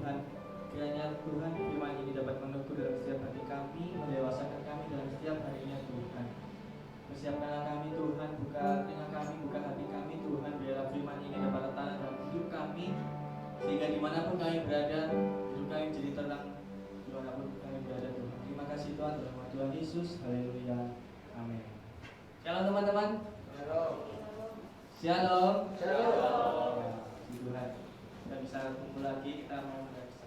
Tuhan. Kiranya Tuhan firman ini dapat meneguh dalam setiap hati kami, mendewasakan kami dalam setiap harinya Tuhan. Persiapkanlah kami Tuhan, buka telinga kami, buka hati kami Tuhan. Biarlah firman ini dapat tertanam dalam hidup kami, sehingga dimanapun kami berada, hidup kami jadi terang dimanapun kami berada Tuhan. Terima kasih Tuhan, dalam nama Tuhan Yesus. Haleluya. Amin. Shalom teman-teman. Shalom. Shalom. Shalom. Ya, puji Tuhan. Kita bisa kumpul lagi, kita mau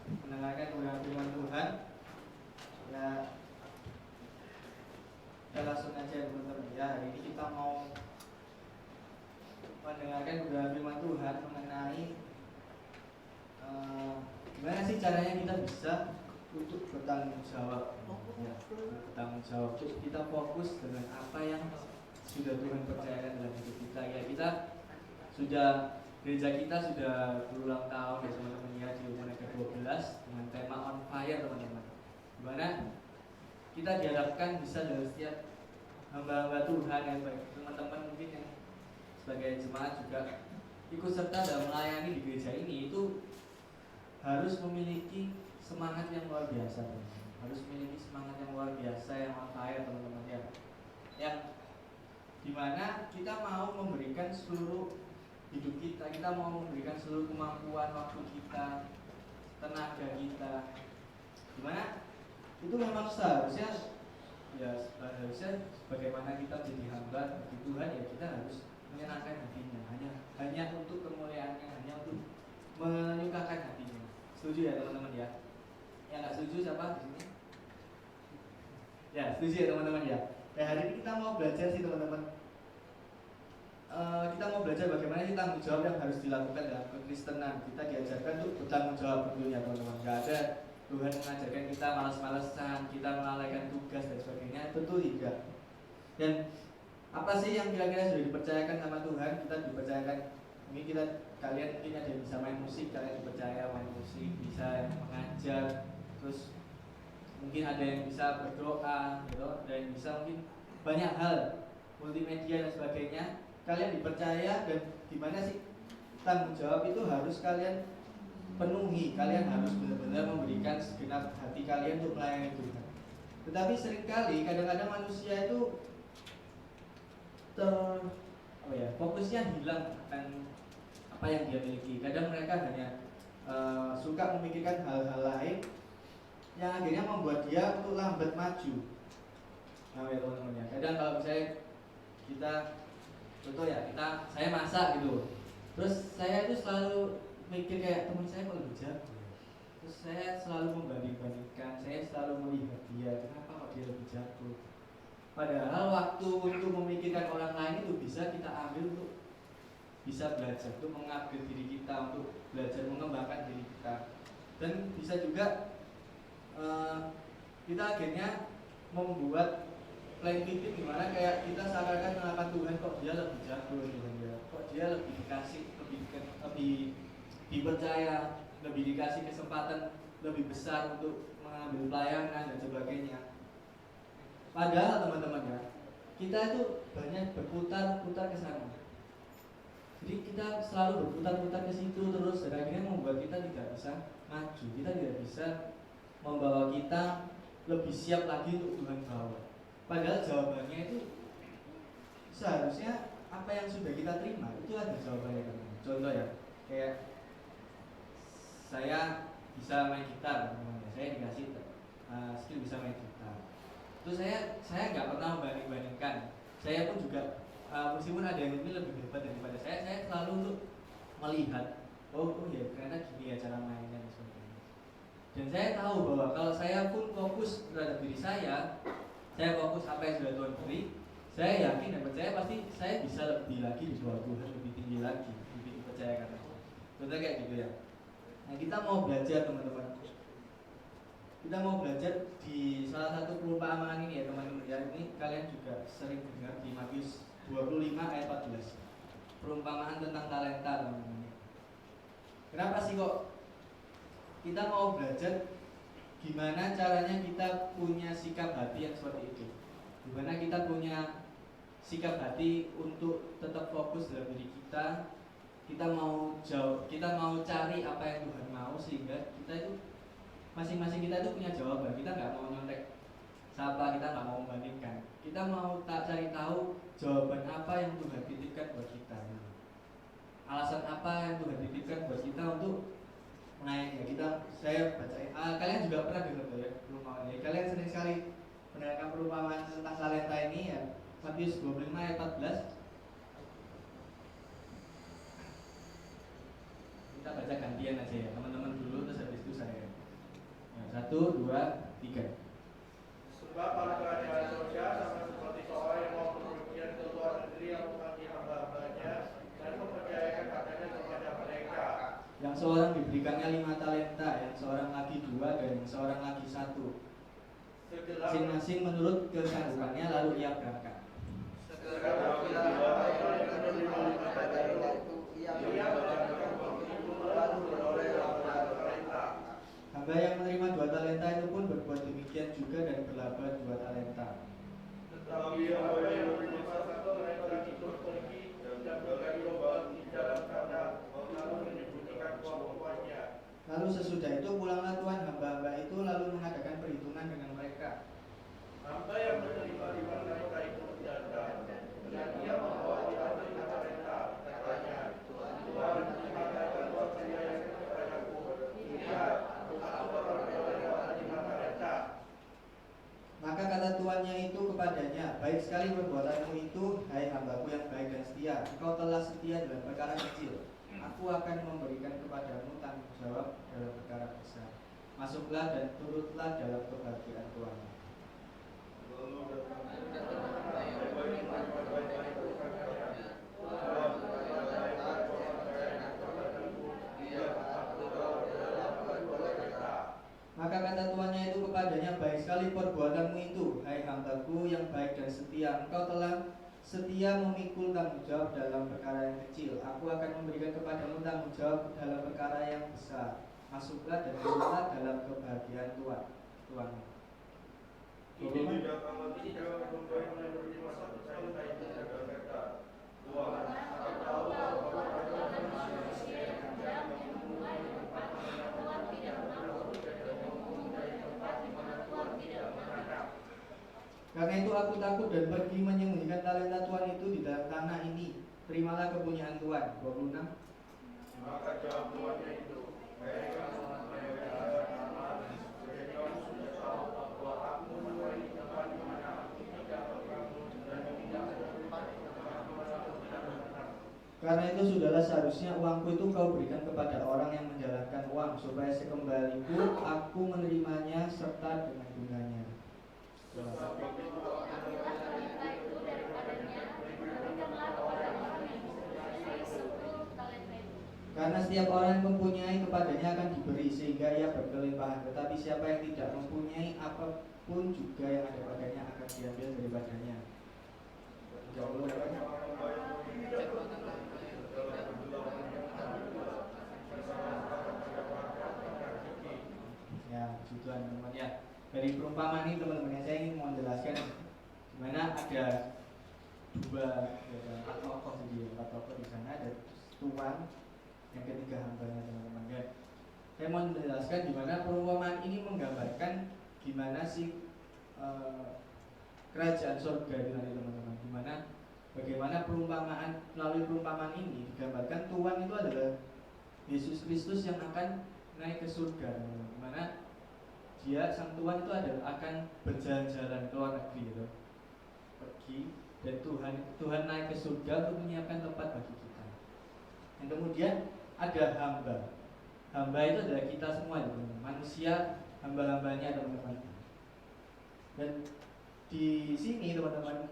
mendengarkan kebenaran firman Tuhan. Ya, kita langsung aja teman-teman. Ya, hari ini kita mau mendengarkan kebenaran firman Tuhan mengenai gimana sih caranya kita bisa untuk bertanggung jawab. Ya, bertanggung jawab. Kita fokus dengan apa yang sudah Tuhan percayakan dalam hidup kita. Ya, kita sudah, gereja kita sudah berulang tahun ya teman-teman ya, di umur ke-12 dengan tema on fire teman-teman. Dimana kita diharapkan bisa dalam setiap hamba-hamba Tuhan yang baik, teman-teman mungkin yang sebagai jemaat juga ikut serta dalam melayani di gereja ini, itu harus memiliki semangat yang luar biasa teman-teman. Harus memiliki semangat yang luar biasa, yang on fire teman-teman ya. Yang dimana kita mau memberikan seluruh hidup kita, kita mau memberikan seluruh kemampuan, waktu kita, tenaga kita, dimana itu memang seharusnya ya, seharusnya bagaimana kita jadi hamba bagi Tuhan ya, kita harus menyenangkan hatinya, hanya untuk kemuliaannya, hanya untuk menyukakan hatinya. Setuju ya teman-teman ya? Yang nggak setuju siapa di sini? Ya, setuju ya teman-teman ya? Hari ini kita mau belajar sih teman-teman. Kita mau belajar bagaimana sih tanggung jawab yang harus dilakukan dalam kekristenan. Kita diajarkan untuk bertanggung jawab tentunya teman-teman. Gak ada Tuhan mengajarkan kita malas-malesan, kita melalaikan tugas dan sebagainya. Tentu tidak. Dan apa sih yang kira-kira sudah dipercayakan sama Tuhan? Kita dipercayakan, ini kalian mungkin ada yang bisa main musik, kalian dipercaya main musik, bisa mengajar, terus mungkin ada yang bisa berdoa, gitu, ada yang bisa mungkin banyak hal, multimedia dan sebagainya. Kalian dipercaya, dan gimana sih tanggung jawab itu harus kalian penuhi. Kalian harus benar-benar memberikan segenap hati kalian untuk melayani Tuhan. Tetapi seringkali kadang-kadang manusia itu fokusnya hilang akan apa yang dia miliki. Kadang mereka hanya suka memikirkan hal-hal lain yang akhirnya membuat dia untuk lambat maju. Nah ya teman-teman ya, kadang kalau misalnya kita, contoh ya, saya masak gitu, terus saya itu selalu mikir kayak teman saya kok lebih jago, terus saya selalu membanding-bandingkan, saya selalu melihat dia, kenapa kok dia lebih jago. Padahal waktu untuk memikirkan orang lain itu bisa kita ambil untuk bisa belajar, untuk mengupgrade diri kita, untuk belajar mengembangkan diri kita. Dan bisa juga kita akhirnya membuat playing victim, dimana kayak kita seakan-akan mengatakan Tuhan kok dia lebih jago, Tuhan ya, kok dia lebih dikasih, lebih dipercaya, lebih dikasih kesempatan lebih besar untuk mengambil pelayanan dan sebagainya. Padahal teman-teman ya, kita itu banyak berputar-putar ke sana. Jadi kita selalu berputar-putar ke situ terus, dan akhirnya membuat kita tidak bisa maju, kita tidak bisa membawa kita lebih siap lagi untuk Tuhan bawa. Padahal jawabannya itu seharusnya apa yang sudah kita terima itu ada jawabannya teman-teman. Contoh ya, kayak saya bisa main gitar teman-teman, saya dikasih skill bisa main gitar. Terus saya nggak pernah membanding-bandingkan. Saya pun juga meskipun ada yang lebih hebat daripada saya selalu untuk melihat, oh ya ternyata gini ya cara mainnya dan sebagainya. Dan saya tahu bahwa kalau saya pun fokus terhadap diri saya fokus apa yang sudah Tuhan beri, saya yakin dan percaya pasti saya bisa lebih lagi di bawah Tuhan, lebih tinggi lagi, lebih dipercayakan. Contohnya kayak gitu ya. Nah kita mau belajar teman-teman. Kita mau belajar di salah satu perumpamaan ini ya teman-teman ya. Ini kalian juga sering dengar di Matius 25 ayat 14. Perumpamaan tentang talenta teman-teman. Kenapa sih kok kita mau belajar gimana caranya kita punya sikap hati yang seperti itu? Gimana kita punya sikap hati untuk tetap fokus dalam diri kita, kita mau jawab, kita mau cari apa yang Tuhan mau, sehingga kita itu masing-masing kita itu punya jawaban. Kita nggak mau nyontek siapa, kita nggak mau membandingkan, kita mau cari tahu jawaban apa yang Tuhan titipkan buat kita, alasan apa yang Tuhan titipkan buat kita untuk mengayak. Saya baca, kalian juga pernah dengar ya perumpamaan ini. Kalian sering sekali mendengarkan perumpamaan tentang talenta ini ya. Matius 25 ayat 14. Kita baca gantian aja ya, teman-teman dulu terus habis itu saya. Ya, 1, 2, 3. Sebab pada kerajaan surga sama seperti seorang yang mau bepergian ke luar negeri yang memanggil hamba-hambanya dan mempercayakan katanya kepada mereka. Yang seorang diberikannya 5 talenta, yang seorang lagi 2, dan yang seorang lagi 1. Masing-masing menurut kesanggupannya, lalu ia berangkat. Hamba yang menerima 2 talenta itu pun berbuat demikian juga dan berlaba 2 talenta. Tetapi hamba yang menerima 1 talenta itu pergi dan bergali lubang di dalam tanah, lalu menyembunyikan uang tuannya. Lalu sesudah itu pulanglah tuan hamba-hamba itu lalu mengadakan perhitungan dengan mereka. Hamba yang menerima 5 talenta itu datang dan ia membawa di atas 5 talenta, katanya, Tuhan, mengatakan uang saya kepadaku. Lihat, aku beroleh 5 talenta. Maka kata tuannya itu kepadanya, baik sekali perbuatanmu itu, hai hambaku yang baik dan setia. Engkau telah setia dalam perkara kecil, aku akan memberikan kepadamu tanggung jawab dalam perkara besar. Masuklah dan turutlah dalam kebahagiaan Tuhan. Maka kata tuannya itu kepadanya, baik sekali perbuatanmu itu, hai hambaku yang baik dan setia. Engkau telah setia memikul tanggung jawab dalam perkara yang kecil, aku akan memberikan kepadamu tanggung jawab dalam perkara yang besar. Masuklah dan turutlah dalam kebahagiaan Tuhan. Ini tidak akan tidak membaik menerima 1 talenta itu berkata, Tuhan, aku tahu bahwa perbuatan manusia yang kejam yang memulai di tempat di mana Tuhan tidak menaruh dan membangun dari tempat di mana Tuhan tidak menatap. Karena itu aku takut dan pergi menyembunyikan talenta Tuhan itu di dalam tanah ini. Terimalah kepunyaan Tuhan. 26. Maka jawab tuannya itu, mereka sudah tahu bahwa aku menuai di tempat di mana aku tidak berbangun dan tidak bertempat di tempat di mana aku tidak menatap. Karena itu sudahlah seharusnya uangku itu kau berikan kepada orang yang menjalankan uang, supaya sekembaliku aku menerimanya serta dengan bunganya. Karena setiap orang yang mempunyai kepadanya akan diberi sehingga ia berkelimpahan, tetapi siapa yang tidak mempunyai apapun juga yang ada padanya akan diambil daripadanya. Ya, tujuan teman-teman ya. Dari perumpamaan ini teman-teman, saya ingin menjelaskan dimana ada 2 empat tokoh di sana, ada tuan, yang ketiga hambanya teman-teman ya. Saya mau menjelaskan di mana perumpamaan ini menggambarkan gimana sih kerajaan surga itu nanti teman-teman. Dimana bagaimana melalui perumpamaan ini digambarkan Tuhan itu adalah Yesus Kristus yang akan naik ke surga, teman-teman. Dimana dia sang Tuhan itu akan berjalan-jalan ke luar negeri gitu. Pergi dan Tuhan naik ke surga untuk menyiapkan tempat bagi kita. Dan kemudian ada hamba. Hamba itu adalah kita semua, teman-teman. Manusia, hamba-hambanya, teman-teman. Dan di sini, teman-teman,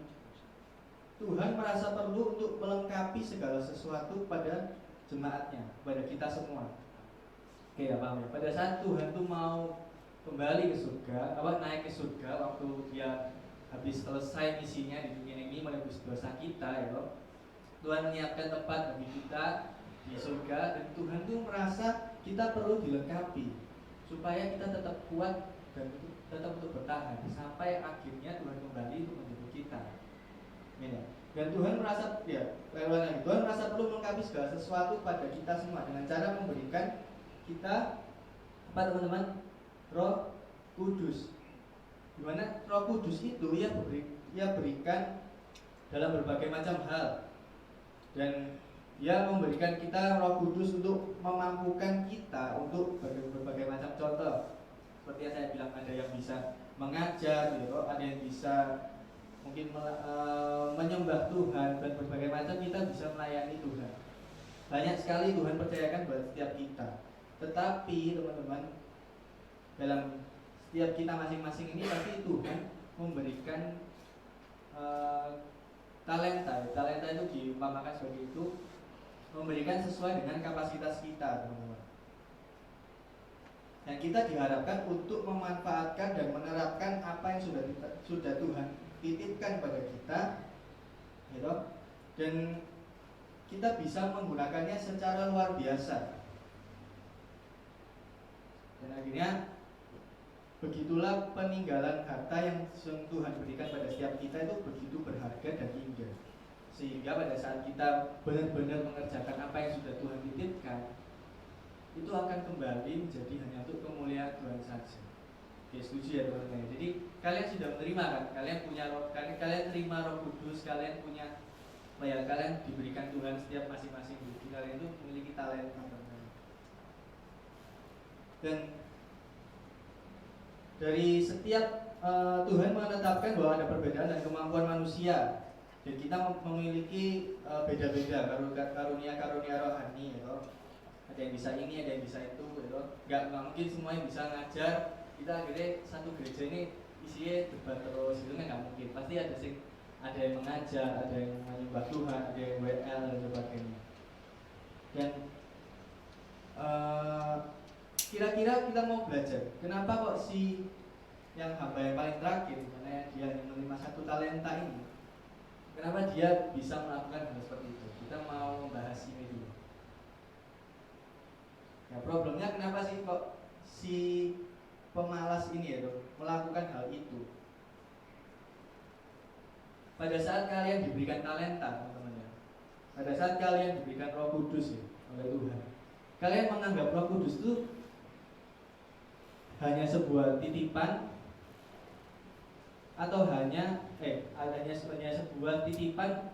Tuhan merasa perlu untuk melengkapi segala sesuatu pada jemaatnya, pada kita semua. Oke, ya paham ya. Pada saat Tuhan tuh mau kembali ke surga, naik ke surga waktu dia habis selesai misinya di dunia ini menebus dosa kita, ya loh. Tuhan menyiapkan tempat bagi kita di surga, dan Tuhan tuh merasa kita perlu dilengkapi supaya kita tetap kuat dan tetap untuk bertahan sampai akhirnya Tuhan kembali untuk menjemput kita. Ya. Dan Tuhan merasa Tuhan merasa perlu melengkapi segala sesuatu pada kita semua dengan cara memberikan kita apa teman-teman? Roh Kudus. Dimana Roh Kudus itu ia berikan dalam berbagai macam hal. Dan Dia memberikan kita Roh Kudus untuk memampukan kita untuk berbagai macam contoh. Seperti yang saya bilang, ada yang bisa mengajar, gitu, ada yang bisa mungkin menyembah Tuhan, dan berbagai macam kita bisa melayani Tuhan. Banyak sekali Tuhan percayakan buat setiap kita. Tetapi teman-teman, dalam setiap kita masing-masing ini pasti Tuhan memberikan talenta. Talenta itu diumpamakan sebagai itu, memberikan sesuai dengan kapasitas kita, teman-teman. Dan kita diharapkan untuk memanfaatkan dan menerapkan apa yang sudah Tuhan titipkan pada kita, gitu. Dan kita bisa menggunakannya secara luar biasa. Dan akhirnya begitulah peninggalan harta yang Tuhan berikan pada setiap kita itu begitu berharga dan indah. Sehingga pada saat kita benar-benar mengerjakan apa yang sudah Tuhan titipkan, itu akan kembali menjadi hanya untuk kemuliaan Tuhan saja. Oke, setuju ya teman-teman. Jadi kalian sudah menerima kan? Kalian terima Roh Kudus, kalian punya kalian diberikan Tuhan setiap masing-masing diri kalian itu memiliki talenta, teman-teman. Dan dari setiap Tuhan menetapkan bahwa ada perbedaan dan kemampuan manusia. Dan kita memiliki beda-beda karunia-karunia rohani, gitu. Ada yang bisa ini, ada yang bisa itu, gitu. Gak mungkin semuanya bisa ngajar. Kita akhirnya satu gereja ini isinya debat terus, itu kan nggak mungkin. Pasti ada yang mengajar, ada yang menyembah Tuhan, ada yang WL dan sebagainya. Dan kira-kira kita mau belajar, kenapa kok si yang hamba yang paling terakhir, karena dia yang menerima satu talenta ini, kenapa dia bisa melakukan hal seperti itu? Kita mau membahas ini dulu. Ya, problemnya kenapa sih kok si pemalas ini ya melakukan hal itu? Pada saat kalian diberikan talenta, teman-teman ya, pada saat kalian diberikan Roh Kudus ya, oleh Tuhan, kalian menganggap Roh Kudus itu hanya sebuah titipan atau hanya sebuah titipan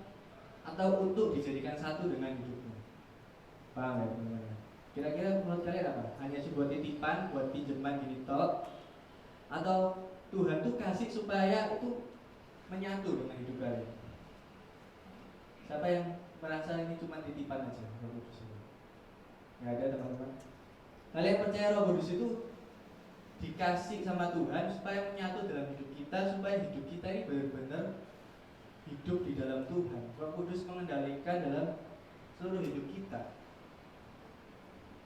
atau untuk dijadikan satu dengan hidupmu? Paham ya teman-teman? Kira-kira menurut kalian apa? Hanya sebuah titipan buat pinjaman gini tok, atau Tuhan tuh kasih supaya itu menyatu dengan hidup kalian? Siapa yang merasa ini cuma titipan aja Roh Kudus itu? Nggak ada, teman-teman. Kalian percaya Roh Kudus itu dikasih sama Tuhan supaya menyatu dalam hidup kita, supaya hidup kita ini benar-benar hidup di dalam Tuhan. Roh Kudus mengendalikan dalam seluruh hidup kita.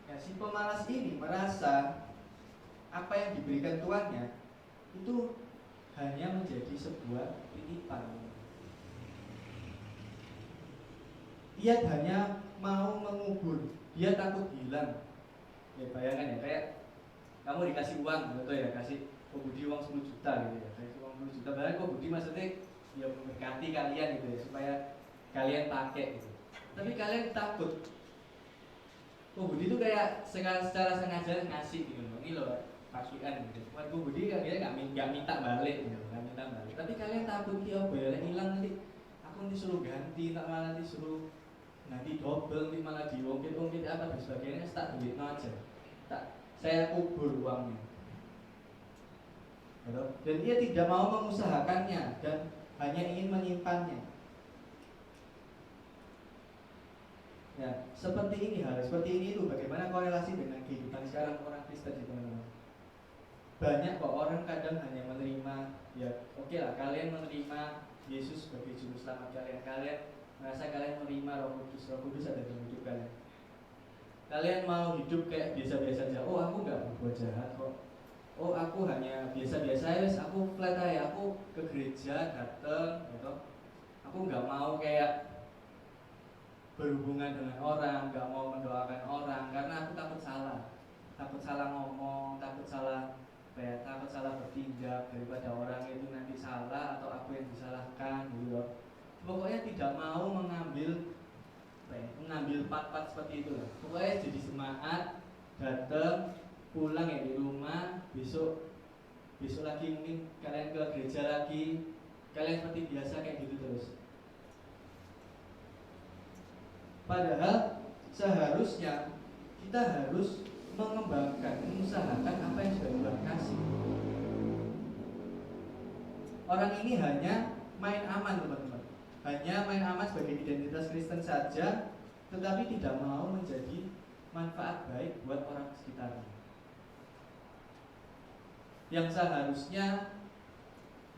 Ya, si pemalas ini merasa apa yang diberikan tuannya itu hanya menjadi sebuah titipan. Ia hanya mau mengubur, dia takut hilang. Ya bayangkan ya, kayak kamu dikasih uang, betul ya, kasih Ko Budi uang 10 juta gitu ya, kasih uang 10 juta, padahal Ko Budi maksudnya ya memberkati kalian gitu ya, supaya kalian pakai gitu. Tapi kalian takut. Ko Budi itu kayak secara sengaja ngasih gitu loh, ini loh pakian gitu. Ko Budi kalian nggak minta balik gitu, nggak minta balik. Tapi kalian takut dia bayarnya hilang nanti, aku nanti suruh ganti, tak malah nanti suruh nanti double, nanti malah diungkit apa dan sebagainya, tak duit aja, tak saya kubur uangnya. Dan dia tidak mau mengusahakannya dan hanya ingin menyimpannya. Ya, seperti ini itu bagaimana korelasi dengan kehidupan sekarang orang Kristen di teman-teman. Banyak kok orang kadang hanya menerima, ya oke lah, kalian menerima Yesus sebagai juru selamat kalian merasa kalian menerima Roh Kudus ada dalam hidup kalian. Kalian mau hidup kayak biasa-biasa aja. Oh, aku nggak berbuat jahat kok. Oh, aku hanya biasa-biasa aja. Aku flat aja. Aku ke gereja datang, gitu. Aku nggak mau kayak berhubungan dengan orang, nggak mau mendoakan orang karena aku takut salah ngomong, takut salah bertindak, daripada orang itu nanti salah atau aku yang disalahkan, gitu loh. Pokoknya tidak part-part seperti itu lah. Pokoknya jadi semangat, datang, pulang ya di rumah, besok lagi mungkin kalian ke gereja lagi, kalian seperti biasa kayak gitu terus. Padahal seharusnya kita harus mengembangkan, mengusahakan apa yang sudah Tuhan kasih. Orang ini hanya main aman teman-teman, hanya main aman sebagai identitas Kristen saja, tetapi tidak mau menjadi manfaat baik buat orang sekitarnya. Yang seharusnya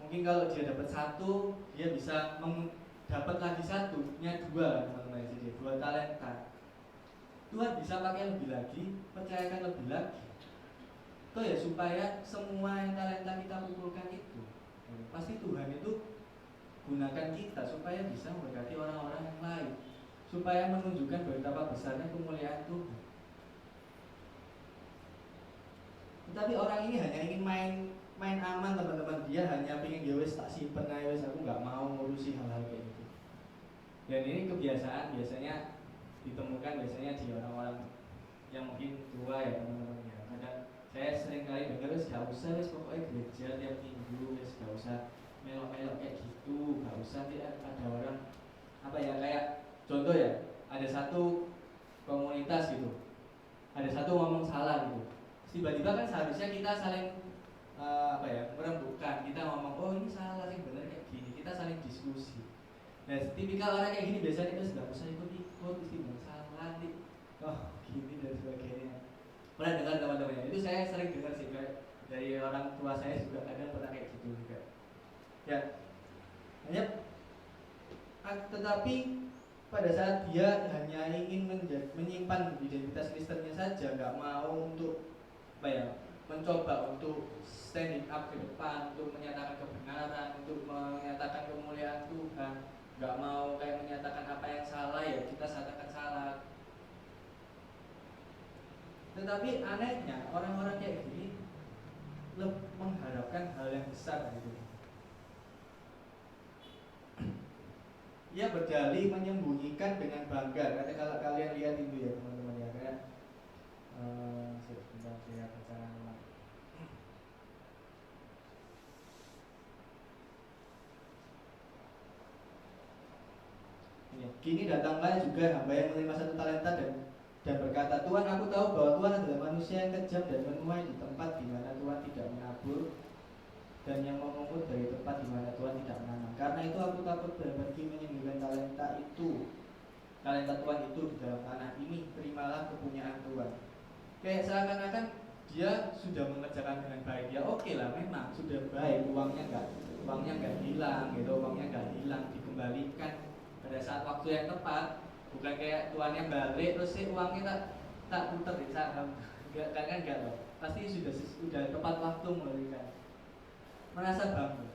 mungkin kalau dia dapat satu, dia bisa dapat lagi satunya dua teman-teman. Jadi dua talenta. Tuhan bisa pakai lebih lagi, percayakan lebih lagi. Itu ya supaya semua yang talenta kita kumpulkan itu, pasti Tuhan itu gunakan kita supaya bisa memberkati orang-orang yang lain, supaya menunjukkan betapa besarnya kemuliaan Tuhan. Tetapi orang ini hanya ingin main aman teman-teman. Dia hanya pengen ya wes tak simpen aja wes, aku nggak mau ngurusi hal-hal kayak gitu. Dan ini kebiasaan biasanya ditemukan biasanya di orang-orang yang mungkin tua ya teman-teman ya. Kadang saya sering kali dengar wes gak usah wes pokoknya gereja tiap minggu wes gak usah melok-melok kayak gitu, gak usah dia ada orang apa ya kayak contoh ya, ada satu komunitas gitu, ada satu ngomong salah gitu. Tiba-tiba kan seharusnya kita saling merembukan, kita ngomong oh ini salah sih benar kayak gini, kita saling diskusi. Nah tipikal orang kayak gini biasanya itu sudah usah ikut-ikut, mesti salah nih, oh gini dan sebagainya. Pernah dengar teman-teman? Itu saya sering dengar sih kayak dari orang tua saya juga kadang pernah kayak gitu juga. Ya, hanya tetapi pada saat dia hanya ingin menyimpan identitas Kristennya saja, nggak mau untuk mencoba untuk standing up ke depan, untuk menyatakan kebenaran, untuk menyatakan kemuliaan Tuhan, nggak mau kayak menyatakan apa yang salah ya kita katakan salah. Tetapi anehnya orang-orang kayak gini mengharapkan hal yang besar gitu. Ia berdalih menyembunyikan dengan bangga. Kata kalau kalian lihat itu ya teman-teman ya kayak sebentar saya bacakan ulang. Kini datanglah juga hamba yang menerima satu talenta dan berkata, Tuhan aku tahu bahwa Tuhan adalah manusia yang kejam dan menuai di tempat di mana Tuhan tidak menabur dan yang memungut dari tempat di mana Tuhan tidak menanam. Karena itu aku takut dan pergi menyembunyikan talenta Tuhan itu di dalam tanah ini. Terimalah kepunyaan Tuhan. Kayak seakan-akan dia sudah mengerjakan dengan baik. Ya oke lah, memang sudah baik, uangnya nggak hilang gitu, uangnya nggak hilang, dikembalikan pada saat waktu yang tepat. Bukan kayak tuannya balik terus uangnya tak putar di saham. Enggak loh. Pasti sudah tepat waktu memberikan. Merasa bangga.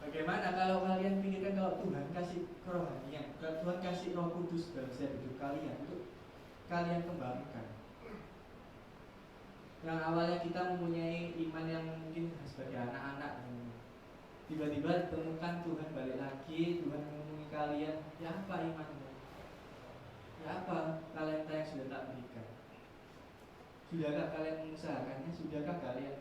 Bagaimana kalau kalian pikirkan kalau Tuhan kasih kerohanian, kalau Tuhan kasih Roh Kudus dalam setiap hidup kalian untuk kalian kembangkan. Yang awalnya kita mempunyai iman yang mungkin sebagai anak-anak, tiba-tiba ditemukan Tuhan balik lagi, Tuhan menghubungi kalian. Ya apa imanmu? Ya apa talenta yang sudah tak berikan? Sudahkah kalian mengusahakannya? Sudahkah kalian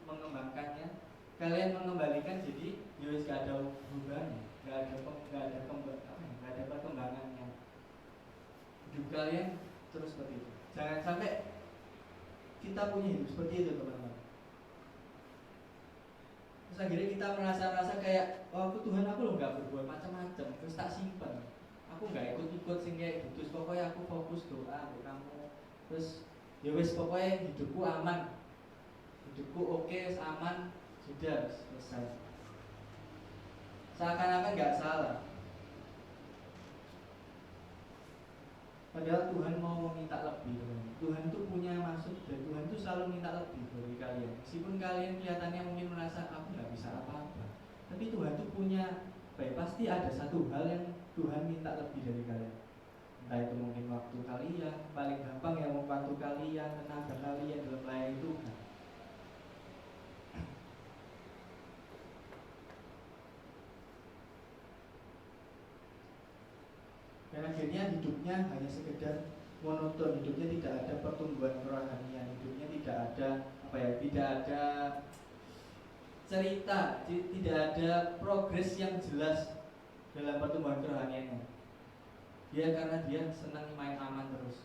mengembangkannya? Kalian mengembalikan jadi yowes gak ada hubungannya, gak ada perkembangannya. Hidup kalian terus seperti itu. Jangan sampai kita punya hidup seperti itu teman-teman. Terus akhirnya kita merasa kayak aku Tuhan aku loh gak berbuat macam-macam, terus tak simpen. Aku gak ikut-ikut sing kayak gitu. Pokoknya aku fokus doa untuk kamu. Terus ya wes pokoknya hidupku aman, hidupku oke, aman, sudah selesai. Seakan-akan gak salah. Padahal Tuhan mau meminta lebih. Tuhan itu punya maksud dan Tuhan itu selalu minta lebih dari kalian. Meskipun kalian kelihatannya mungkin merasa aku gak bisa apa-apa, tapi Tuhan itu punya pasti ada satu hal yang Tuhan minta lebih dari kalian. Entah itu mungkin waktu kalian, paling gampang yang membantu kalian, tenaga kalian dalam melayani Tuhan. Dan akhirnya hidupnya hanya sekedar monoton, hidupnya tidak ada pertumbuhan kerohanian, hidupnya tidak ada tidak ada cerita, tidak ada progres yang jelas dalam pertumbuhan kerohaniannya. Dia karena dia senang main aman terus.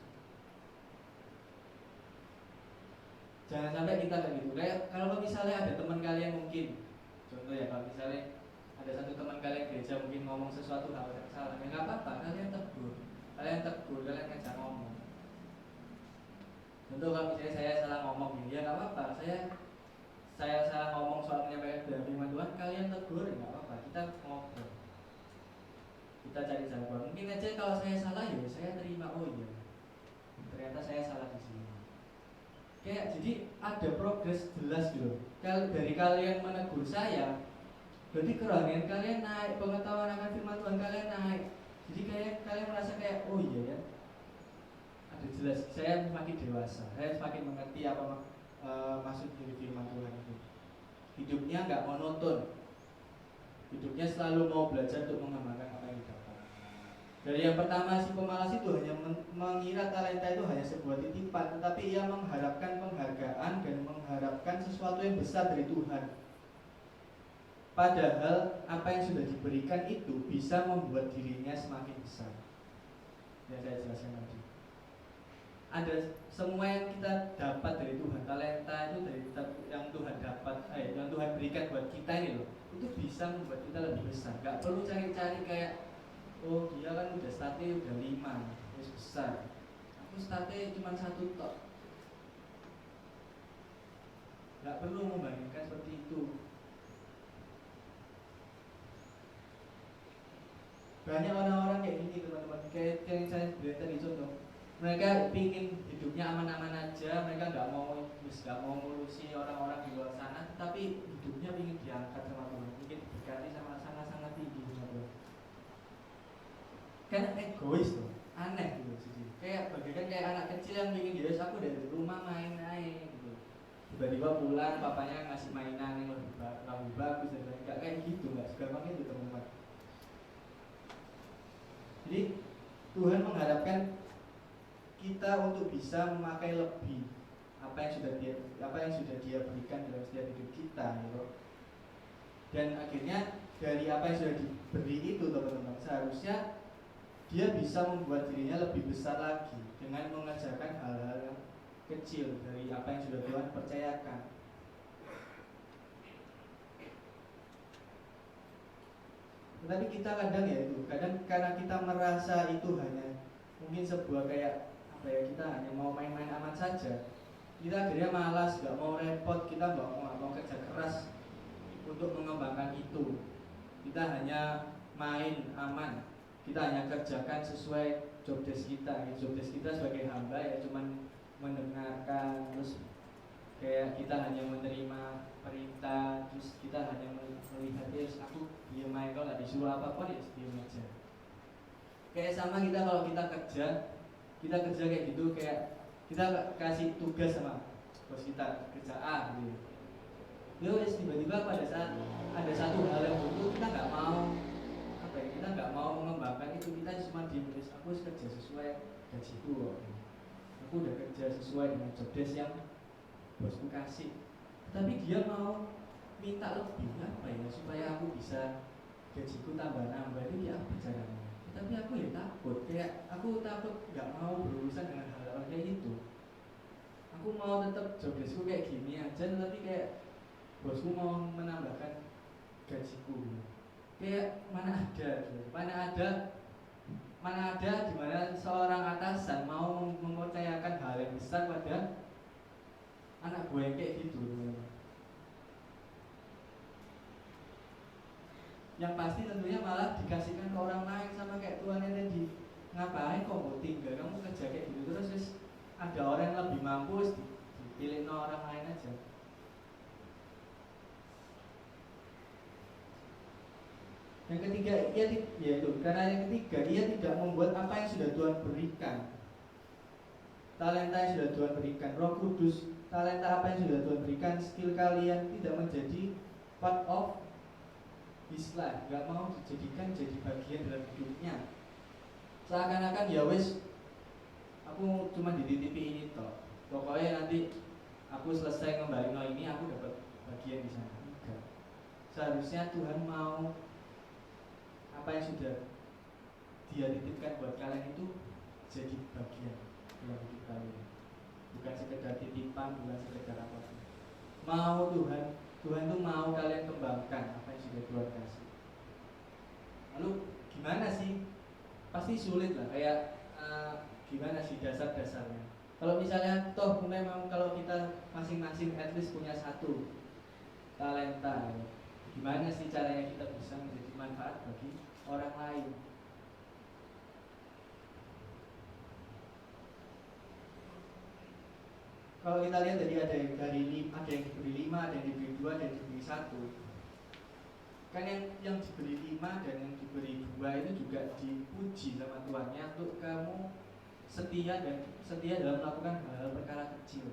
Jangan sampai kita kayak gitu. Kayak kalau misalnya ada teman kalian mungkin, contoh ya, kalau misalnya ada satu teman kalian gereja mungkin ngomong sesuatu hal yang salah, ya nggak apa-apa, kalian tegur, kalian ngajak ngomong. Contoh kalau misalnya saya salah ngomong gini, ya nggak apa-apa, saya salah ngomong soal menyampaikan dalam firman Tuhan, kalian tegur, ya nggak apa-apa, kita ngobrol, kita cari jalan keluar. Mungkin aja kalau saya salah ya saya terima, oh iya, ternyata saya salah di sini. Kayak jadi ada progres jelas gitu. Kalau dari kalian menegur saya, berarti kerohanian kalian naik, pengetahuan akan firman Tuhan kalian naik. Jadi kayak kalian merasa kayak oh iya ya, ada jelas. Saya semakin dewasa, saya semakin mengerti apa maksud dari firman Tuhan itu. Hidupnya nggak monoton, hidupnya selalu mau belajar untuk mengembangkan apa yang didapat. Dari yang pertama, si pemalas itu hanya mengira talenta itu hanya sebuah titipan, tetapi ia mengharapkan penghargaan dan mengharapkan sesuatu yang besar dari Tuhan. Padahal apa yang sudah diberikan itu bisa membuat dirinya semakin besar. Yang saya jelaskan tadi. Ada semua yang kita dapat dari Tuhan, talenta itu dari yang Tuhan dapat, yang Tuhan berikan buat kita ini loh, itu bisa membuat kita lebih besar. Gak perlu cari-cari kayak oh dia kan udah state udah 5, terus besar. Aku state cuma 1 tok. Gak perlu membandingkan seperti itu. Banyak orang-orang kayak gini teman-teman, kayak yang saya bilang tadi contoh. Mereka pingin hidupnya aman-aman aja, mereka nggak mau ngurusi orang-orang di luar sana, tapi hidupnya pingin diangkat sama Tuhan, mungkin berkati sama sangat-sangat tinggi sama Tuhan. Karena egois tuh, aneh gitu sih. Kayak bagaikan kayak anak kecil yang pingin dia, aku dari rumah main-main gitu. Tiba-tiba pulang, papanya ngasih mainan yang lebih bagus dan lain-lain. Gak kayak gitu, nggak segampang itu teman-teman. Jadi Tuhan mengharapkan kita untuk bisa memakai lebih apa yang sudah dia berikan dalam setiap hidup kita, gitu. Dan akhirnya dari apa yang sudah diberi itu teman-teman, seharusnya dia bisa membuat dirinya lebih besar lagi dengan mengerjakan hal-hal yang kecil dari apa yang sudah Tuhan percayakan. Tetapi kita kadang karena kita merasa itu hanya mungkin sebuah kayak kita hanya mau main-main aman saja, kita akhirnya malas, gak mau repot, kita gak mau kerja keras untuk mengembangkan itu. Kita hanya main aman, kita hanya kerjakan sesuai job desk kita. Job desk kita sebagai hamba ya cuman mendengarkan, terus kayak kita hanya menerima perintah, terus kita hanya melihat terus aku diam aja, kalau nggak disuruh apa-apa ya diam aja. Kayak sama kita kalau kita kerja kayak gitu, kayak kita kasih tugas sama bos kita kerja A gitu. Terus tiba-tiba pada saat ada satu hal yang butuh, kita nggak mau kita nggak mau mengembangkan itu, kita cuma ditulis aku kerja sesuai gajiku, aku udah kerja sesuai dengan job desk yang bosku kasih. Tapi dia mau minta lebih supaya aku bisa gajiku tambah nambah, itu ya apa caranya? Tapi aku ya takut, aku takut nggak mau berurusan dengan hal-hal kayak gitu. Aku mau tetap job deskku kayak gini aja, tapi kayak bosku mau menambahkan gajiku. Kayak mana ada di mana seorang atasan mau mempercayakan hal yang besar pada anak buah yang kayak gitu. Yang pasti tentunya malah dikasihkan ke orang lain sama kayak Tuhan yang tadi. Ngapain kok mau tinggal kamu kerja kayak gitu terus ada orang yang lebih mampu dipilih orang lain aja. Yang ketiga, karena yang ketiga ia tidak membuat apa yang sudah Tuhan berikan. Talenta yang sudah Tuhan berikan, Roh Kudus, talenta apa yang sudah Tuhan berikan, skill kalian tidak menjadi part of his life, gak mau dijadikan jadi bagian dalam hidupnya. seakan-akan ya wis aku cuma dititipi ini toh, pokoknya nanti aku selesai ngembali ini aku dapat bagian di sana. Enggak. Seharusnya Tuhan mau apa yang sudah Dia titipkan buat kalian itu jadi bagian dalam hidup kalian, bukan sekedar titipan, bukan sekedar apapun. Mau Tuhan tuh mau kalian kembangkan apa yang sudah Tuhan kasih. Lalu gimana sih? Pasti sulit lah, kayak gimana sih dasar-dasarnya. Kalau misalnya toh memang kalau kita masing-masing at least punya satu talenta, ya. Gimana sih caranya kita bisa menjadi manfaat bagi orang lain? Kalau kita lihat tadi ada yang diberi 5, ada yang diberi 2, ada yang diberi 1. Kan yang diberi 5 dan yang diberi 2 itu juga dipuji sama Tuhannya untuk kamu setia dalam melakukan hal-hal perkara kecil.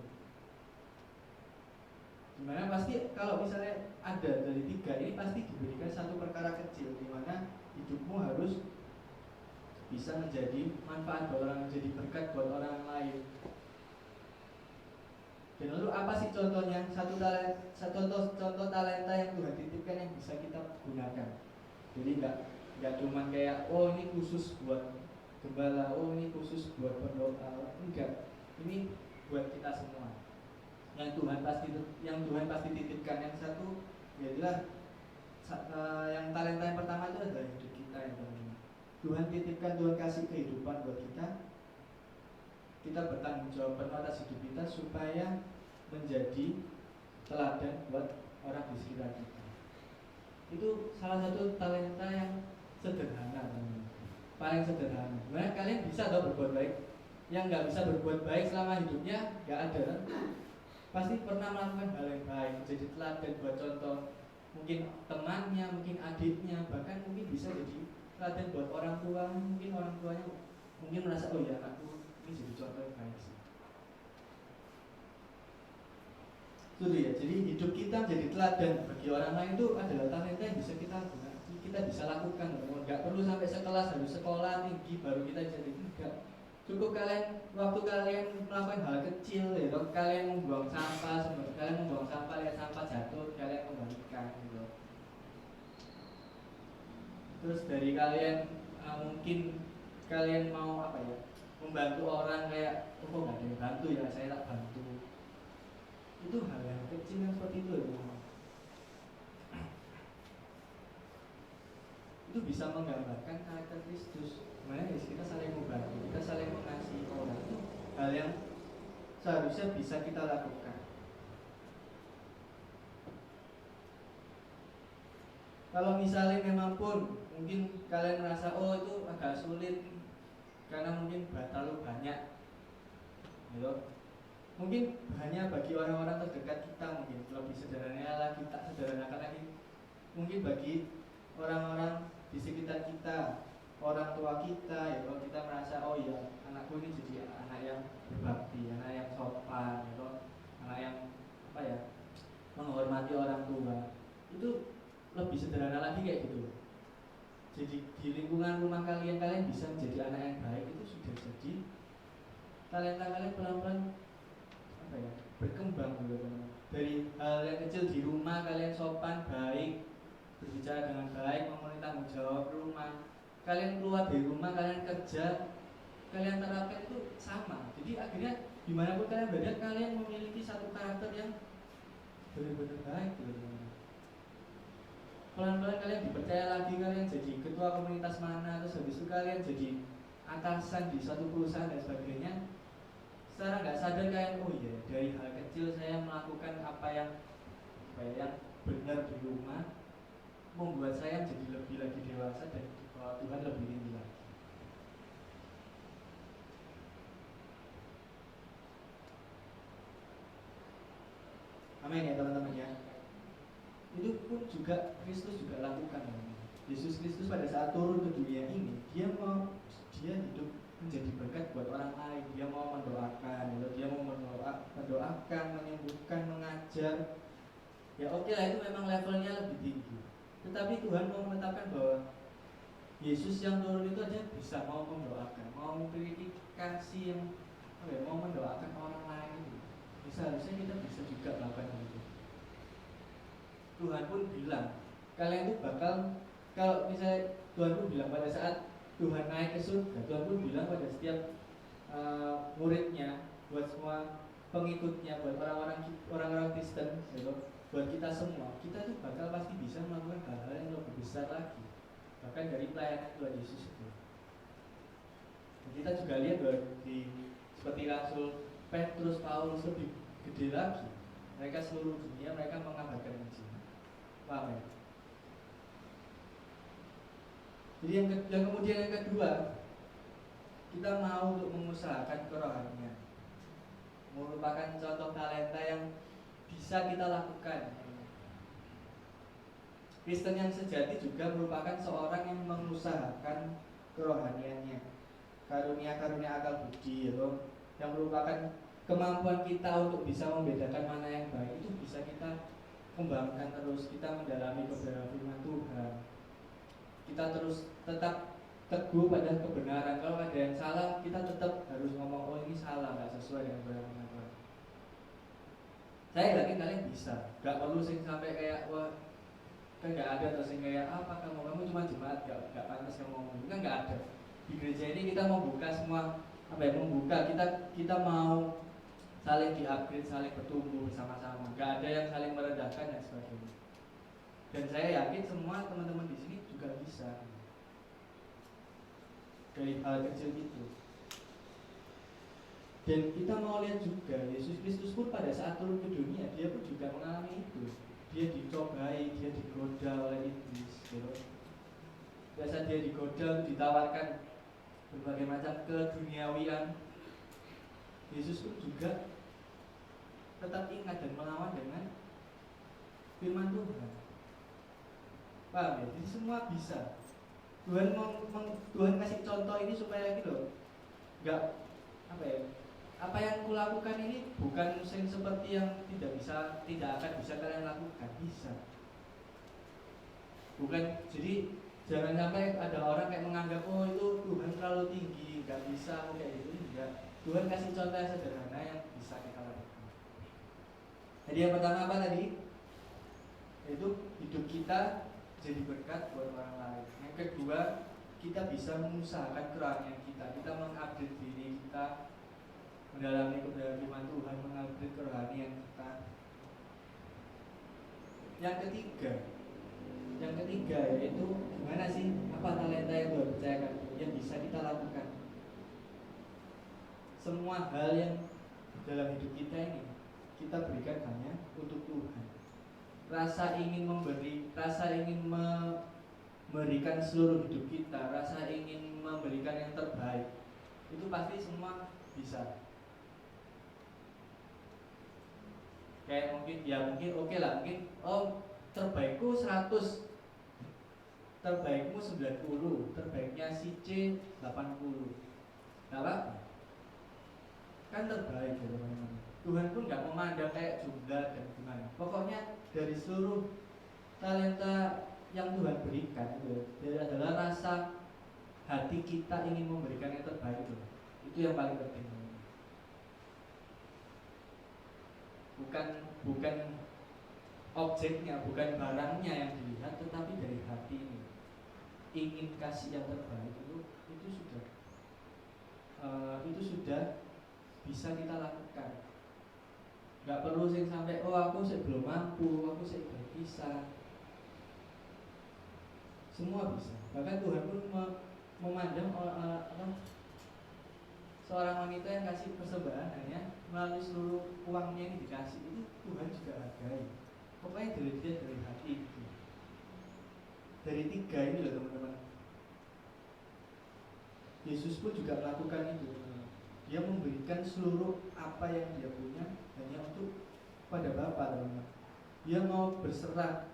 Dimana pasti kalau misalnya ada dari 3 ini pasti diberikan satu perkara kecil, dimana hidupmu harus bisa menjadi manfaat buat orang, menjadi berkat buat orang lain. Dan lalu apa sih contohnya? Contoh talenta yang Tuhan titipkan yang bisa kita gunakan. Jadi nggak cuman kayak oh ini khusus buat gembala, oh ini khusus buat pendoa. Enggak. Ini buat kita semua. Yang Tuhan pasti titipkan. Yang satu yaitu yang talenta yang pertama itu adalah hidup kita yang pertama. Tuhan titipkan, Tuhan kasih kehidupan buat kita. Kita bertanggung jawab penuh atas hidup kita supaya menjadi teladan buat orang di sekitar kita. Itu salah satu talenta yang sederhana, paling sederhana. Nah, kalian bisa atau berbuat baik. Yang nggak bisa berbuat baik selama hidupnya nggak ada. Pasti pernah melakukan hal yang baik, jadi teladan buat contoh. Mungkin temannya, mungkin adiknya, bahkan mungkin bisa jadi teladan buat orang tua. Mungkin orang tuanya mungkin merasa oh ya anakku ini jadi contoh yang baik sih. Itu ya. Jadi hidup kita menjadi teladan bagi orang lain itu adalah talenta yang bisa kita bisa lakukan. Enggak perlu sampai sekelas harus sekolah tinggi baru kita jadi, enggak. Cukup waktu kalian melakukan hal kecil, ya, kalian membuang sampah, lihat sampah jatuh, kalian kembalikan gitu. Terus dari kalian mungkin kalian mau apa ya? Membantu orang kayak oh nggak ada yang bantu ya saya tak bantu, itu hal yang kecil yang seperti itu ya. Itu bisa menggambarkan karakter Kristus. Dimana kita saling membantu, kita saling mengasihi orang, itu hal yang seharusnya bisa kita lakukan. Kalau misalnya memang pun mungkin kalian merasa oh itu agak sulit karena mungkin terlalu banyak, gitu. Mungkin hanya bagi orang-orang terdekat kita, mungkin lebih sederhana lagi, tak sederhanakan lagi. Mungkin bagi orang-orang di sekitar kita, orang tua kita, ya kalau kita merasa oh ya anakku ini jadi anak yang berbakti, anak yang sopan, gitu, anak yang apa ya menghormati orang tua, itu lebih sederhana lagi kayak gitu. Jadi di lingkungan rumah kalian bisa menjadi anak yang baik, itu sudah jadi talenta kalian pelan-pelan apa ya berkembang gitu. Dari hal yang kecil di rumah kalian sopan, baik, berbicara dengan baik, memenuhi tanggung jawab rumah. Kalian keluar dari rumah, kalian kerja, kalian terapkan itu sama. Jadi akhirnya dimanapun kalian berada, kalian memiliki satu karakter yang benar-benar baik gitu. Pelan-pelan kalian dipercaya lagi, kalian jadi ketua komunitas mana, terus habis itu kalian jadi atasan di suatu perusahaan dan sebagainya. Secara nggak sadar kalian oh iya dari hal kecil saya melakukan apa yang benar di rumah membuat saya jadi lebih lagi dewasa dan Tuhan lebih tinggi lagi. Amin ya teman-teman ya. Itu pun juga Kristus juga lakukan. Yesus Kristus pada saat turun ke dunia ini, dia hidup menjadi berkat buat orang lain. Dia mau mendoakan, dia mau mendoakan, menyembuhkan, mengajar. Ya oke lah, itu memang levelnya lebih tinggi. Tetapi Tuhan mau menetapkan bahwa Yesus yang turun itu aja bisa mau mendoakan, mau memiliki kasih yang mau mendoakan orang lain itu. Seharusnya kita bisa juga melakukan itu. Tuhan pun bilang, kalian itu bakal, kalau misalnya Tuhan pun bilang pada saat Tuhan naik ke surga, Tuhan pun bilang pada setiap muridnya, buat semua pengikutnya, buat orang-orang Kristen, gitu, buat kita semua, kita tuh bakal pasti bisa melakukan hal-hal yang lebih besar lagi, bahkan dari pelayanan Tuhan Yesus itu. Dan kita juga lihat bahwa seperti Rasul Petrus, Paulus lebih gede lagi, mereka seluruh dunia mereka mengabarkan Injil. Paham ya? Jadi yang kemudian yang kedua, kita mau untuk mengusahakan kerohanian, merupakan contoh talenta yang bisa kita lakukan. Kristen yang sejati juga merupakan seorang yang mengusahakan kerohaniannya, karunia-karunia akal budi, yang merupakan kemampuan kita untuk bisa membedakan mana yang baik, itu bisa kita kembangkan terus. Kita mendalami kebenaran firman Tuhan, kita terus tetap teguh pada kebenaran. Kalau ada yang salah, kita tetap harus ngomong, oh ini salah, nggak sesuai dengan firman Tuhan. Saya yakin kalian bisa, nggak perlu sing sampai kayak wah kan nggak ada atau sing kayak apa kamu cuma jemaat, nggak pantas kamu ngomong, kan nggak ada. Di gereja ini kita mau buka semua, membuka, kita mau saling di-upgrade, saling bertumbuh bersama-sama, nggak ada yang saling merendahkan dan sebagainya. Dan saya yakin semua teman-teman di sini juga bisa dari hal kecil itu. Dan kita mau lihat juga Yesus Kristus pun pada saat turun ke dunia, dia pun juga mengalami itu. Dia dicobai, dia digoda oleh iblis, gitu. Pada saat dia digoda, ditawarkan berbagai macam keduniawian, Yesus pun juga tetap ingat dan melawan dengan firman Tuhan. Paham ya? Jadi semua bisa. Tuhan kasih contoh ini supaya gitu, nggak apa yang kulakukan ini bukan seperti yang tidak akan bisa kalian lakukan, bisa. Bukan, jadi jangan sampai ada orang kayak menganggap oh itu Tuhan terlalu tinggi, nggak bisa kayak gitu. Enggak. Tuhan kasih contoh yang sederhana yang bisa kita lakukan. Jadi yang pertama apa tadi? Yaitu hidup kita jadi berkat buat orang lain. Yang kedua, kita bisa mengusahakan kerohanian kita mengupdate diri kita, mendalami kebenaran firman Tuhan, mengupdate kerohanian kita. Yang ketiga yaitu gimana sih, apa talenta yang Tuhan percayakan yang bisa kita lakukan. Semua hal yang dalam hidup kita ini kita berikan hanya untuk Tuhan. Rasa ingin memberi, rasa ingin memberikan seluruh hidup kita, rasa ingin memberikan yang terbaik, itu pasti semua bisa. Kayak mungkin oke lah, mungkin terbaikku 100, terbaikmu 90, terbaiknya si C 80, nggak apa-apa, kan terbaik ya teman-teman. Tuhan pun nggak memandang kayak jumlah dan gimana. Pokoknya dari seluruh talenta yang Tuhan berikan itu adalah rasa hati kita ingin memberikan yang terbaik itu yang paling penting. Bukan objeknya, bukan barangnya yang dilihat, tetapi dari hati ini ingin kasih yang terbaik itu sudah bisa kita lakukan. Gak perlu sing sampai aku belum mampu, aku bisa. Semua bisa. Bahkan Tuhan pun memandang seorang wanita yang kasih persembahan hanya melalui seluruh uangnya yang dikasih, itu Tuhan juga hargai. Pokoknya dari hati itu. Dari 3 ini loh teman-teman. Yesus pun juga melakukan itu. Dia memberikan seluruh apa yang dia punya hanya untuk pada Bapa, teman-teman. Dia mau berserah,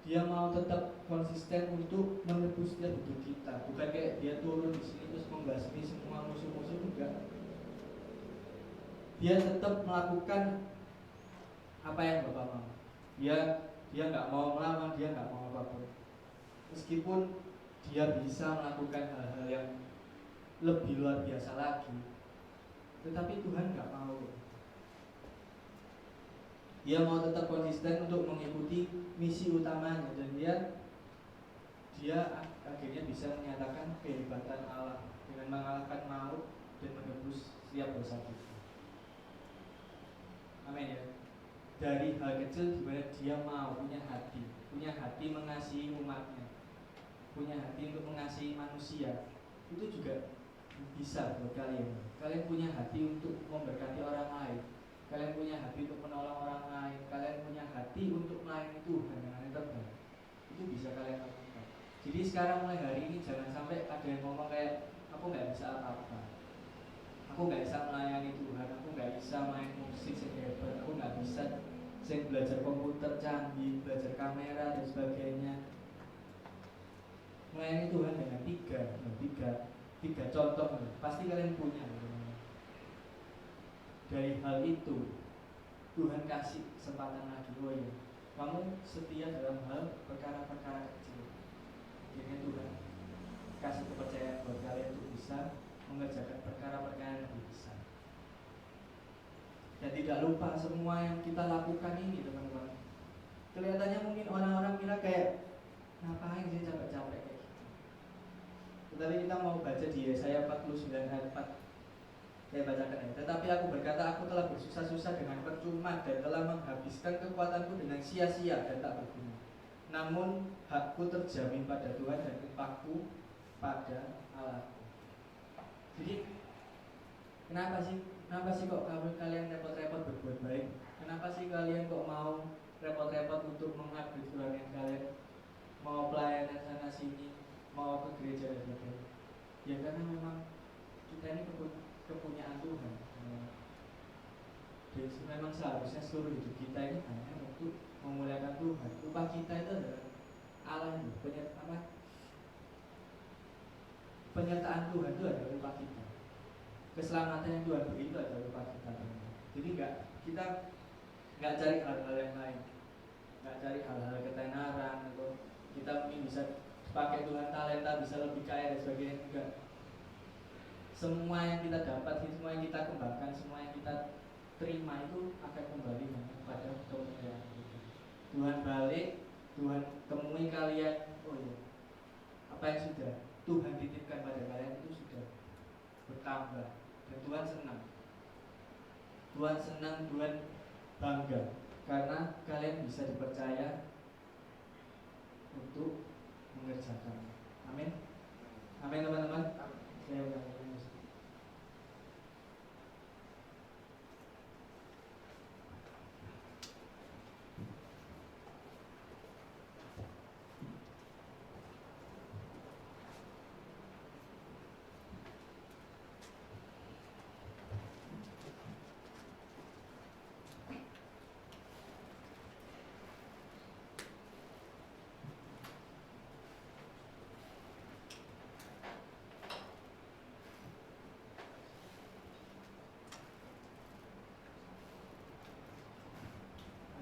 dia mau tetap konsisten untuk menebus setiap hidup kita. Bukan kayak dia turun di sini terus membasmi semua musuh-musuh, enggak. Dia tetap melakukan apa yang Bapa mau. Dia nggak mau melawan, dia nggak mau apapun. Meskipun dia bisa melakukan hal-hal yang lebih luar biasa lagi, tetapi Tuhan nggak mau. Dia mau tetap konsisten untuk mengikuti misi utamanya, dan dia akhirnya bisa menyatakan kehebatan Allah dengan mengalahkan maut dan menebus setiap dosa kita. Amin ya. Dari hal kecil dimana dia mau punya hati mengasihi umatnya, punya hati untuk mengasihi manusia, itu juga bisa buat kalian. Kalian punya hati untuk memberkati orang lain, kalian punya hati untuk menolong orang lain, kalian punya hati untuk melayani Tuhan dengan yang terbaik, itu bisa kalian lakukan. Jadi sekarang mulai hari ini jangan sampai ada yang ngomong kayak aku nggak bisa apa-apa, aku nggak bisa melayani Tuhan, aku nggak bisa main musik sehebat, aku nggak bisa belajar komputer canggih, belajar kamera dan sebagainya. Melayani Tuhan dengan tiga contoh pasti kalian punya. Dari hal itu Tuhan kasih kesempatan lagi. Oh ya, kamu setia dalam hal perkara-perkara kecil. Jadi Tuhan kasih kepercayaan buat kalian untuk bisa mengerjakan perkara-perkara yang lebih besar. Dan tidak lupa semua yang kita lakukan ini, teman-teman. Kelihatannya mungkin orang-orang kira kayak ngapain sih capek-capek kayak gitu. Tetapi kita mau baca di Yesaya 49 ayat 4. Saya bacakan ya. Tetapi aku berkata, aku telah bersusah-susah dengan percuma dan telah menghabiskan kekuatanku dengan sia-sia dan tak berguna. Namun hakku terjamin pada Tuhan dan upahku pada Allahku. Jadi kenapa sih kok kalian repot-repot berbuat baik? Kenapa sih kalian kok mau repot-repot untuk mengupgrade keluarga kalian, mau pelayanan sana sini, mau ke gereja dan sebagainya? Ya karena memang kita ini kepunyaan Tuhan. Jadi memang seharusnya seluruh hidup kita ini hanya untuk memuliakan Tuhan. Upah kita itu adalah Allah, penyertaan Tuhan itu adalah upah kita. Keselamatan yang Tuhan beri itu adalah upah kita. Jadi kita nggak cari hal-hal yang lain, nggak cari hal-hal ketenaran atau kita mungkin bisa pakai Tuhan talenta bisa lebih kaya dan sebagainya. Enggak. Semua yang kita dapat, semua yang kita kembangkan, semua yang kita terima itu akan kembali kepada kemuliaan Tuhan. Tuhan balik, Tuhan temui kalian. Oh ya, apa yang sudah Tuhan titipkan pada kalian itu sudah bertambah. Dan Tuhan senang, Tuhan bangga karena kalian bisa dipercaya untuk mengerjakan. Amin. Amin teman-teman. Saya ulang.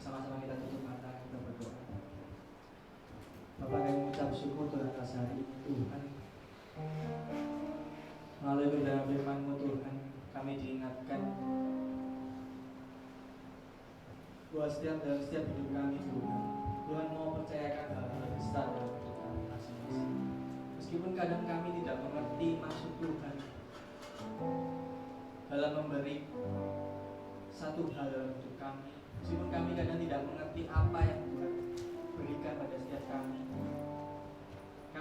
Sama-sama kita tutup mata, kita berdoa. Bapak, kami mengucap syukur Tuhan atas hari ini Tuhan. Melalui kebenaran firman-Mu Tuhan, kami diingatkan bahwa dalam setiap hidup kami Tuhan mau percayakan hal-hal besar dalam hidup kami masing-masing. Meskipun kadang kami tidak mengerti maksud Tuhan dalam memberi satu hal dalam hidup kami, meskipun kami kadang tidak mengerti apa yang Tuhan berikan pada setiap kami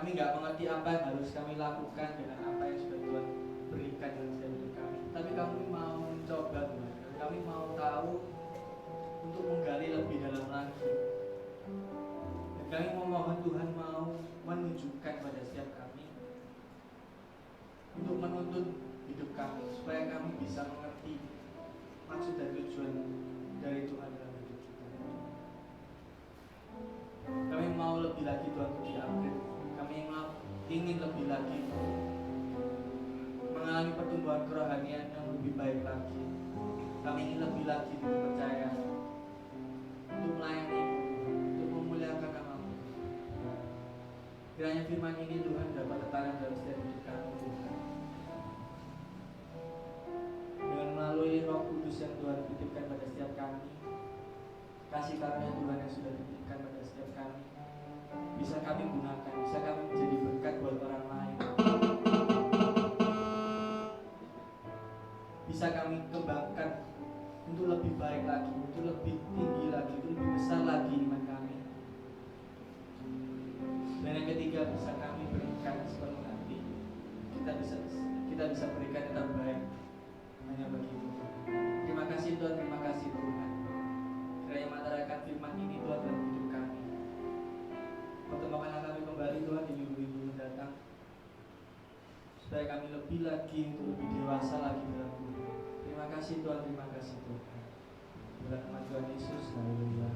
nggak mengerti apa yang harus kami lakukan dengan apa yang sudah Tuhan berikan dalam setiap hidup kami, tapi kami mau mencoba Tuhan, kami mau tahu untuk menggali lebih dalam lagi, dan kami memohon Tuhan mau menunjukkan pada setiap kami untuk menuntun hidup kami supaya kami bisa mengerti maksud dan tujuan dari Tuhan dalam hidup kita. Kami mau lebih lagi Tuhan untuk di-upgrade. Kami ingin lebih lagi mengalami pertumbuhan kerohanian yang lebih baik lagi. Kami ingin lebih lagi dipercaya untuk melayani, untuk memuliakan nama-Mu. Kiranya firman ini Tuhan dapat tertanam dalam setiap hidup kami Tuhan. Dengan melalui Roh Kudus yang Tuhan titipkan pada setiap kami, kasih karunia Tuhan yang sudah dititipkan pada setiap kami, bisa kami gunakan, bisa kami menjadi berkat buat orang lain, bisa kami kembangkan untuk lebih baik lagi, untuk lebih tinggi lagi, untuk lebih besar lagi iman kami. Dan yang ketiga, bisa kami berikan sepenuh hati. Kita bisa berikan yang terbaik hanya bagi Tuhan. Terima kasih Tuhan, terima kasih Tuhan. Kiranya masyarakat firman ini Tuhan dalam hidup kami. Pertemukanlah kami kembali Tuhan di minggu-minggu mendatang, supaya kami lebih lagi, untuk lebih dewasa lagi dalam Tuhan. Terima kasih Tuhan, terima kasih Tuhan. Dalam nama Tuhan Yesus, haleluya.